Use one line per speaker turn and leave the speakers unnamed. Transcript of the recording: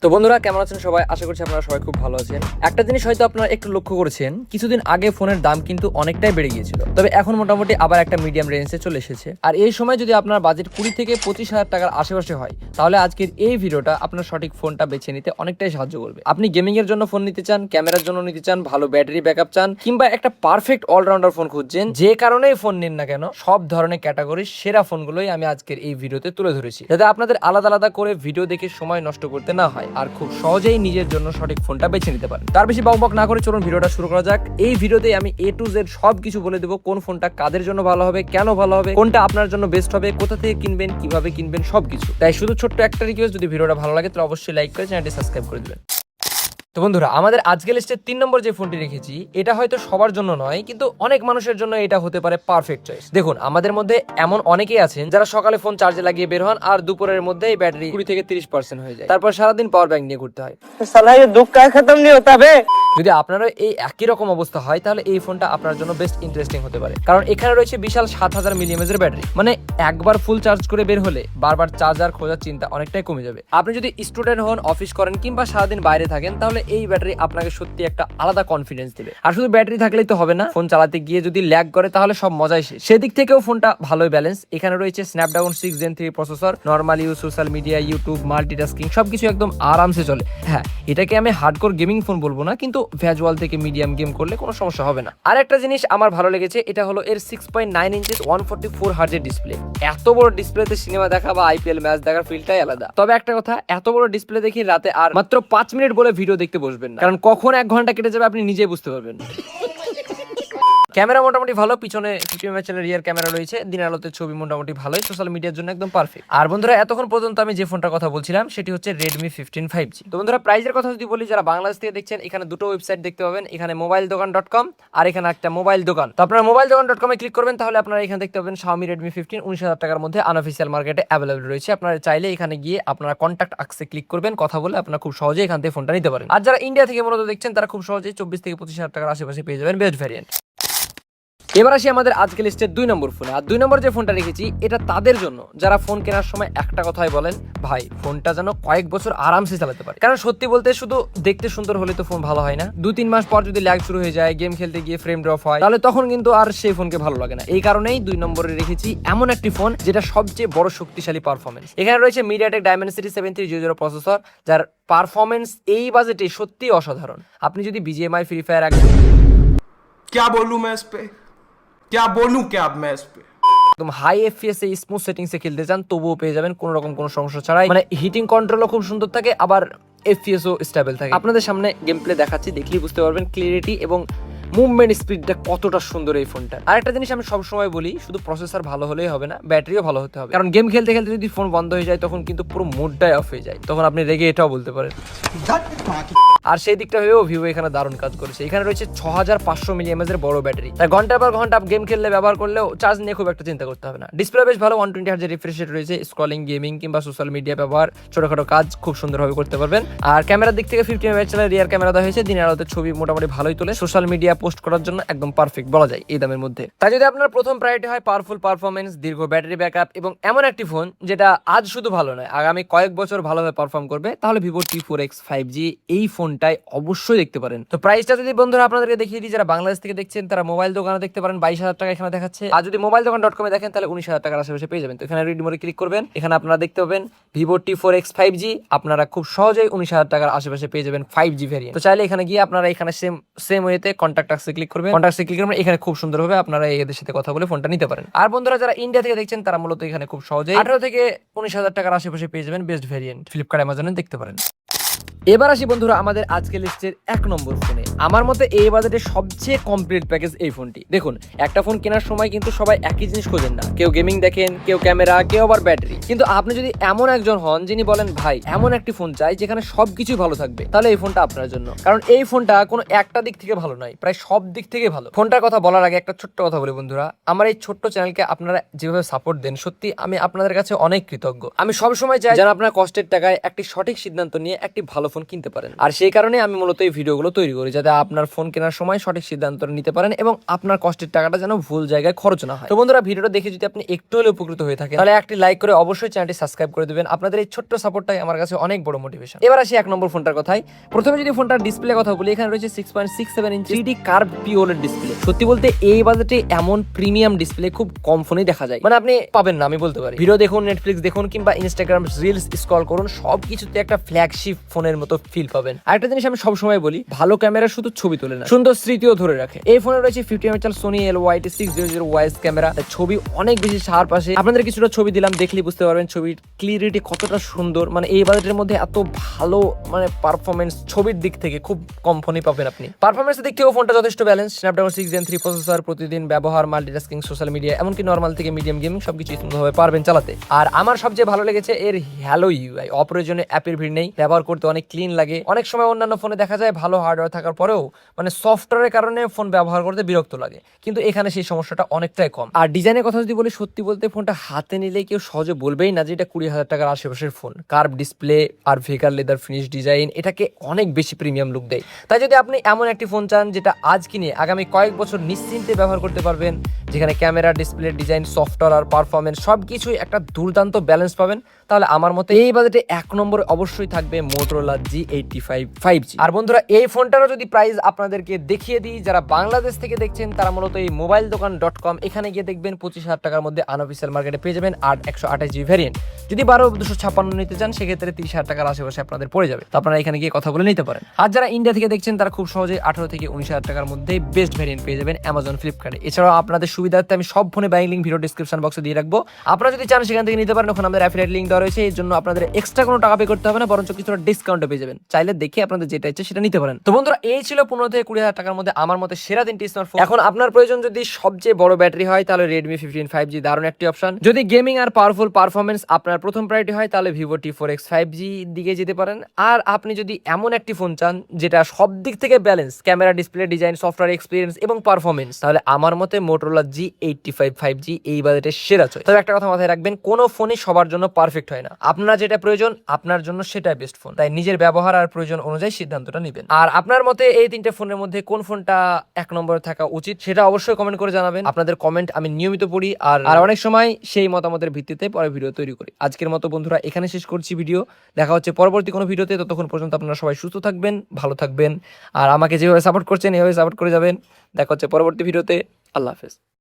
তো বন্ধুরা কেমন আছেন সবাই? আশা করছি আপনারা সবাই খুব ভালো আছেন। একটা জিনিস হয়তো আপনারা একটু লক্ষ্য করেছেন, কিছুদিন আগে ফোনের দাম কিন্তু অনেকটাই বেড়ে গিয়েছিল, তবে এখন মোটামুটি আবার একটা মিডিয়াম রেঞ্জে চলে এসেছে। আর এই সময় যদি আপনার বাজেট 20 থেকে 25,000 টাকার আশেপাশে হয়, তাহলে আজকের এই ভিডিওটা আপনার সঠিক ফোনটা বেছে নিতে অনেকটাই সাহায্য করবে। আপনি গেমিং এর জন্য ফোন নিতে চান, ক্যামেরার জন্য নিতে চান, ভালো ব্যাটারি ব্যাকআপ চান, কিংবা একটা পারফেক্ট অলরাউন্ডার ফোন খুঁজছেন, যে কারণেই ফোন নিন না কেন, সব ধরনের ক্যাটাগরির সেরা ফোনগুলোই আমি আজকের এই ভিডিওতে তুলে ধরেছি, যাতে আপনাদের আলাদা আলাদা করে ভিডিও দেখে সময় নষ্ট করতে না হয় আর খুব সহজেই নিজের জন্য সঠিক ফোনটা বেছে নিতে পারেন। তার বেশি বকবক না করে চলুন ভিডিওটা শুরু করা যাক। এই ভিডিওতে আমি A to Z সবকিছু বলে দেবো, কোন ফোনটা কাদের জন্য ভালো হবে, কেন ভালো হবে, কোনটা আপনার জন্য বেস্ট হবে, কোথা থেকে কিনবেন, কিভাবে কিনবেন, সবকিছু। তাই শুধু ছোট্ট একটা রিকোয়েস্ট, যদি ভিডিওটা ভালো লাগে তাহলে অবশ্যই লাইক করে চ্যানেলটি সাবস্ক্রাইব করে দিবেন। তো বন্ধুরা, আমাদের আজকের লিস্টে 3 নম্বর যে ফোনটি রেখেছি, এটা হয়তো সবার জন্য নয়, কিন্তু অনেক মানুষের জন্য এটা হতে পারে পারফেক্ট চয়েস। দেখুন, আমাদের মধ্যে এমন অনেকেই আছেন যারা সকালে ফোন চার্জে লাগিয়ে বের হন আর দুপুরের মধ্যেই ব্যাটারি 20 থেকে 30% হয়ে যায়, তারপর সারাদিন পাওয়ার ব্যাংক নিয়ে ঘুরতে হয়।
साला ये दुख का खत्म नहीं होता बे।
যদি আপনারও এই একই রকম অবস্থা হয়, তাহলে এই ফোনটা আপনার জন্য বেস্ট ইন্টারেস্টিং হতে পারে, কারণ এখানে রয়েছে বিশাল 7000 মিলিএমএর ব্যাটারি। মানে একবার ফুল চার্জ করে বের হলে বারবার চার্জার খোঁজার চিন্তা অনেকটাই কমে যাবে। আপনি যদি স্টুডেন্ট হন, অফিস করেন, কিংবা সারাদিন বাইরে থাকেন, তাহলে এই ব্যাটারি আপনাকে সত্যি একটা আলাদা কনফিডেন্স দেবে। আর শুধু ব্যাটারি থাকলেই তো হবে না, ফোন চালাতে গিয়ে যদি ল্যাগ করে তাহলে সব মজাই শেষ। সেদিক থেকেও ফোনটা ভালোই ব্যালেন্স। এখানে রয়েছে Snapdragon 6 Gen 3 processor, normal use, social media, YouTube, multitasking সবকিছু একদম আরামসে চলে। হ্যাঁ, এটাকে আমি হার্ডকোর গেমিং ফোন বলবো না, কিন্তু ভ্যাজুয়াল থেকে মিডিয়াম গেম করলে কোনো সমস্যা হবে না। আর একটা জিনিস আমার ভালো লেগেছে, এটা হলো এর 6.9 ইঞ্চেস 144 হার্জের ডিসপ্লে। এত বড় ডিসপ্লেতে সিনেমা দেখা বা আইপিএল ম্যাচ দেখার ফিলটাই আলাদা। তবে একটা কথা, এত বড় ডিসপ্লে দেখি রাতে আর মাত্র 5 মিনিট বলে ভিডিও দেখতে বসবেন না, কারণ কখন 1 ঘন্টা কেটে যাবে আপনি নিজেই বুঝতে পারবেন। ক্যামেরা মোটামুটি ভালো, পিছনে 50 মেগাপিক্সেলের রিয়ার ক্যামেরা রয়েছে, দিনের আলোতে ছবি মোটামুটি ভালোই, সোশ্যাল মিডিয়ার জন্য একদম পারফেক্ট। আর বন্ধুরা, এতক্ষণ পর্যন্ত আমি যে ফোনটার কথা বলছিলাম সেটি হচ্ছে Redmi 15 5G। তো বন্ধুরা, প্রাইসের কথা যদি বলি, যারা বাংলাদেশ থেকে দেখছেন, এখানে দুটো ওয়েবসাইট দেখতে পাবেন, এখানে mobiledogan.com আর এখানে একটা মোবাইল দোকান। তো আপনারা mobiledogan.com এ ক্লিক করবেন, তাহলে আপনারা এখানে দেখতে পাবেন Xiaomi Redmi 15 19,000 টাকার মধ্যে আনঅফিসিয়াল মার্কেটে অ্যাভেলেবল রয়েছে। আপনারা চাইলে এখানে গিয়ে আপনারা কন্ট্যাক্ট আক্সে ক্লিক করবেন, কথা বলে আপনারা খুব সহজেই এখান থেকে ফোনটা নিতে পারেন। আর যারা ইন্ডিয়া থেকে মূলত দেখছেন, তারা খুব সহজেই 24 থেকে 25,000 টাকার আশেপাশে পেয়ে যাবেন বেস্ট ভ্যারিয়েন্ট। এবার আসি আমাদের আজকের লিস্টের 2 নম্বর ফোনে। আর 2 নম্বর যে ফোনটা রেখেছি, এটা তাদের জন্য যারা ফোন কেনার সময় একটা কথাই বলেন, ভাই ফোনটা যেন কয়েক বছর আরামসে চালাতে পারে। কারণ সত্যি বলতে, শুধু দেখতে সুন্দর হলে তো ফোন ভালো হয় না। 2-3 মাস পর যদি ল্যাগ শুরু হয়ে যায়, গেম খেলতে গিয়ে ফ্রেম ড্রপ হয়, তাহলে তখন কিন্তু আর সেই ফোনকে ভালো লাগে না। এই কারণেই 2 নম্বরে রেখেছি এমন একটি ফোন যেটা সবচেয়ে বড় শক্তিশালী পারফরমেন্স। এখানে রয়েছে MediaTek Dimensity 7300 প্রসেসর, যার পারফরমেন্স এই বাজেটে সত্যি অসাধারণ। আপনি যদি BGMI, ফ্রি ফায়ার
क्या बोलूं मैं इस पे क्या बोलूं क्या अब मैं इस पे
একদম হাই এফপিএস এ স্মুথ সেটিংসে খেলতে চান, তবুও পেয়ে যাবেন কোনো রকম কোনো সমস্যা ছাড়াই। মানে হিটিং কন্ট্রোলও খুব সুন্দর থাকে, আবার এফপিএসও স্টেবল থাকে। আপনাদের সামনে গেম প্লে দেখাচ্ছি, দেখলেই বুঝতে পারবেন ক্লিয়ারিটি এবং মুভমেন্ট স্পিডটা কতটা সুন্দর এই ফোনটা। আর একটা জিনিস আমি সবসময় বলি, শুধু প্রসেসর ভালো হলেই হবে না, ব্যাটারিও ভালো হতে হবে। কারণ গেম খেলতে খেলতে যদি ফোন বন্ধ হয়ে যায়, তখন কিন্তু পুরো মুডটাই অফ হয়ে যায়, তখন আপনি রেগে এটাও বলতে পারেন। আর সেই দিকটা হয়েও ভিভো এখানে দারুণ কাজ করেছে। এখানে রয়েছে 6500 মিলিএমএর বড় ব্যাটারি, তাই ঘন্টার পর ঘন্টা গেম খেললে ব্যবহার করলেও চার্জ নিয়ে খুব একটা চিন্তা করতে হবে না। ডিসপ্লে বেশ ভালো, 120 হার্জের রিফ্রেশ রেট রয়েছে। স্ক্রলিং, গেমিং কিংবা সোশ্যাল মিডিয়া ব্যবহার, ছোটখাটো কাজ খুব সুন্দরভাবে করতে পারবেন। আর ক্যামেরার দিক থেকে 50 মেগাপিক্সেলের রিয়ার ক্যামেরা দেওয়া হয়েছে, দিনের আলোতে ছবি মোটামুটি ভালোই তোলে। সোশ্যাল মিডিয়া পোস্ট করার জন্য একদম পারফেক্ট বলা যায় এই দামের মধ্যে। তাই যদি আপনার প্রথম প্রায়োরিটি হয় পাওয়ারফুল পারফরমেন্স, দীর্ঘ ব্যাটারি ব্যাকআপ এবং এমন একটি ফোন যেটা আজ শুধু ভালো নয়, আগামী কয়েক বছর ভালোভাবে পারফর্ম করবে, তাহলে Vivo T4X 5G এই ফোনটাই অবশ্যই দেখতে পারেন। তো প্রাইসটা যদি বন্ধুরা আপনাদেরকে দেখিয়ে দিই, যারা বাংলাদেশ থেকে দেখছেন তারা মোবাইল দোকানে দেখতে পারেন 22,000 টাকা এখানে দেখাচ্ছে। আর যদি mobiledogan.com এ দেখেন, তাহলে 19,000 টাকার আশেপাশে পেয়ে যাবেন। তো এখানে রিড মোডে ক্লিক করবেন, এখানে আপনারা দেখতে পাবেন Vivo T4X 5G। আপনারা খুব সহজেই 19,000 টাকার আশেপাশে পেয়ে যাবেন 5G ভ্যারিয়েন্ট। তো চাইলে এখানে গিয়ে আপনারা এখানে সেম ওয়েতে কন্ট্যাক্ট আক্সে ক্লিক করবেন, কন্ট্যাক্টে ক্লিক করবেন, এখানে খুব সুন্দরভাবে আপনারা এদের সাথে কথা বলে ফোনটা নিতে পারেন। আর বন্ধুরা, যারা ইন্ডিয়া থেকে দেখছেন, তারা মূলত এখানে খুব সহজেই 18 থেকে 19,000 টাকার আশেপাশে পেয়ে যাবেন বেস্ট ভ্যারিয়েন্ট। ফ্লিপকার্ট, অ্যামাজনে দেখতে পারেন। এবার আসি বন্ধুরা আমাদের আজকের লিস্টের 1 নম্বর ফোনে। আমার মতে এই বাজেটে সবচেয়ে কমপ্লিট প্যাকেজ এই ফোনটি। দেখুন, একটা ফোন কেনার সময় কিন্তু সবাই একই জিনিস খোঁজেন না, কেউ গেমিং দেখেন, কেউ ক্যামেরা, কেউ আবার ব্যাটারি। কিন্তু আপনি যদি এমন একজন হন যিনি বলেন, ভাই এমন একটি ফোন চাই যেখানে সবকিছু ভালো থাকবে, তাহলে এই ফোনটা আপনার জন্য। কারণ এই ফোনটা কোনো একটা দিক থেকে ভালো নয়, প্রায় সব দিক থেকে ভালো। ফোনটার কথা বলার আগে একটা ছোট্ট কথা বলি বন্ধুরা, আমার এই ছোট্ট চ্যানেলকে আপনারা যেভাবে সাপোর্ট দেন, সত্যি আমি আপনাদের কাছে অনেক কৃতজ্ঞ। আমি সবসময় চাই যেন আপনারা কষ্টের টাকায় একটি সঠিক সিদ্ধান্ত নিয়ে একটি ভালো ফোন কিনতে পারেন। আর সেই কারণে আমি মূলত এই ভিডিওগুলো তৈরি করি, যাতে আপনার ফোন কেনার সময় সঠিক সিদ্ধান্ত নিতে পারেন এবং আপনার কষ্টের টাকাটা যেন ভুল জায়গায় খরচ না হয়। তো বন্ধুরা, ভিডিওটা দেখে যদি আপনি একটু হলে উপকৃত হয়ে থাকেন তাহলে একটি লাইক করে অবশ্যই চ্যানেলটি সাবস্ক্রাইব করে দিবেন। আপনাদের এই ছোট্ট সাপোর্টটাই আমার কাছে অনেক বড় মোটিভেশন। এবার আসি 1 নম্বর ফোনটার কথায়। প্রথমে যদি ফোনটার ডিসপ্লে কথা বলি, এখানে রয়েছে 6.67 ইঞ্চি 3D কার্ভ POLED ডিসপ্লে। সত্যি বলতে এই বাজেটে এমন প্রিমিয়াম ডিসপ্লে খুব কম ফোনেই দেখা যায়, মানে আপনি পাবেন না আমি বলতে পারি। ভিডিও দেখুন, নেটফ্লিক্স দেখুন কিংবা ইনস্টাগ্রাম রিলস স্ক্রল করুন, সবকিছুতে একটা ফ্ল্যাগশিপ ফোনের মতো ফিল পাবেন। আরেকটা জিনিস আমি সবসময় বলি, ভালো ক্যামেরা শুধু ছবি তোলে না, সুন্দর স্মৃতিও ধরে রাখে। এই ফোনে রয়েছে 50 megapixel Sony LYT600 wise camera, ছবি অনেক বেশি শার্প আসে। আপনাদের কিছুটা ছবি দিলাম, দেখলেই বুঝতে পারবেন ছবির ক্লিয়ারিটি কতটা সুন্দর। মানে এই বাজেটের মধ্যে এত ভালো মানে পারফরমেন্স ছবির দিক থেকে খুব কম ফোনই পাবেন আপনি। পারফরমেন্সের দিক থেকেও ফোনটা যথেষ্ট ব্যালেন্স। স্ন্যাপড্রাগন 6 Gen 3 প্রসেসর, প্রতিদিন ব্যবহার, মাল্টিটাস্কিং, সোশ্যাল মিডিয়া, এমনকি নর্মাল থেকে মিডিয়াম গেমিং সবকিছু স্মুথভাবে পারবেন চালাতে। আর আমার সবচেয়ে ভালো লেগেছে এর হ্যালো ইউআই। অপ্রয়োজনীয় অ্যাপের ভিড় নেই, ব্যবহার করতে অনেক ক্লিন লাগে। অনেক সময় অন্যান্য ফোনে দেখা যায় ভালো হার্ডওয়্যার থাকার পরেও মানে সফটওয়্যারের কারণে ফোন ব্যবহার করতে বিরক্ত লাগে, কিন্তু এখানে সেই সমস্যাটা অনেকটাই কম। আর ডিজাইনের কথা যদি বলি, সত্যি বলতে ফোনটা হাতে নিলে কেউ সহজে বলবেই না যে এটা 20,000 টাকার আশেপাশের ফোন। কার্ভ ডিসপ্লে আর ভেগার লেদার ফিনিশ ডিজাইন এটাকে অনেক বেশি প্রিমিয়াম লুক দেয়। তাই যদি আপনি এমন একটি ফোন চান যেটা আজ কিনে আগামী কয়েক বছর নিশ্চিন্তে ব্যবহার করতে পারবেন, যেখানে ক্যামেরা, ডিসপ্লে, ডিজাইন, সফটওয়্যার আর পারফরমেন্স সবকিছুই একটা দুর্দান্ত ব্যালেন্স পাবেন, তাহলে আমার মতে এই বাজেটে 1 নম্বরে অবশ্যই থাকবে Motorola G85 5G। আর বন্ধুরা, এই ফোনটারও যদি প্রাইস আপনাদেরকে দেখিয়ে দিই, যারা বাংলাদেশ থেকে দেখছেন তারা মূলত এই mobiledokkan.com এখানে গিয়ে দেখবেন 25,000 টাকার মধ্যে আনঅফিসিয়াল মার্কেটে পেয়ে যাবেন 128GB ভ্যারিয়েন্ট। যদি 12/256 নিতে চান সেক্ষেত্রে 30,000 টাকার আশেপাশে আপনাদের পড়ে যাবে। তো আপনারা এখানে গিয়ে কথা বলে নিতে পারেন। আর যারা ইন্ডিয়া থেকে দেখছেন তারা খুব সহজে 18 থেকে 19,000 টাকার মধ্যে বেস্ট ভ্যারিয়েন্ট পেয়ে যাবেন অ্যামাজন, ফ্লিপকার্টে। এছাড়াও আপনাদের সুবিধার্থে আমি সব ফোনে বাইং লিঙ্ক ভিডিও ডিসক্রিপশন বক্সে দিয়ে রাখবো, আপনারা যদি চান সেখান থেকে নিতে পারেন। ওখানে আমাদের অ্যাফিলিয়েট লিঙ্ক দেওয়া রয়েছে, এর জন্য আপনাদের এক্সট্রা কোনো টাকা পে করতে হবে না, বরঞ্চ কিছুটা ডিসকাউন্টে পেয়ে যাবেন। চাইলে দেখে আপনাদের যেটা ইচ্ছে সেটা নিতে পারেন। তো বন্ধুরা, এই ছিল 15 থেকে 20,000 টাকার মধ্যে আমার মতে সেরা 3টি স্মার্টফোন। এখন আপনার প্রয়োজন যদি সবচেয়ে বড় ব্যাটারি হয় তাহলে Redmi 15 5G দারুণ একটি অপশন। যদি গেমিং আর পাওয়ারফুল পারফরমেন্স আপনার প্রথম প্রায়োরিটি হয় তাহলে Vivo T4X 5G দিকে যেতে পারেন। আর আপনি যদি এমন একটি ফোন চান যেটা সব দিক থেকে balance, camera, display, design, software experience এবং পারফরমেন্স, তাহলে আমার মতে Motorola G85 5G এই বাজেটের সেরা চয়েস। তবে একটা কথা মাথায় রাখবেন, কোনো ফোনই সবার জন্য পারফেক্ট হয় না। আপনার যেটা প্রয়োজন আপনার জন্য সেটাই বেস্ট ফোন, তাই নিজের ব্যবহার আর প্রয়োজন অনুযায়ী সিদ্ধান্তটা নেবেন। আর আপনার মতে এই 3টে ফোনের মধ্যে কোন ফোনটা 1 নম্বরে থাকা উচিত সেটা অবশ্যই কমেন্ট করে জানাবেন। আপনাদের কমেন্ট আমি নিয়মিত পড়ি আর অনেক সময় সেই মতামতের ভিত্তিতে পরে ভিডিও তৈরি করি। আজকের মতো বন্ধুরা এখানে শেষ করছি ভিডিও, দেখা হচ্ছে পরবর্তী কোনো ভিডিওতে। ততক্ষণ পর্যন্ত আপনারা সবাই সুস্থ থাকবেন, ভালো থাকবেন আর আমাকে যেভাবে সাপোর্ট করছেন এভাবে সাপোর্ট করে যাবেন। দেখা হচ্ছে পরবর্তী ভিডিওতে। আল্লাহ হাফেজ।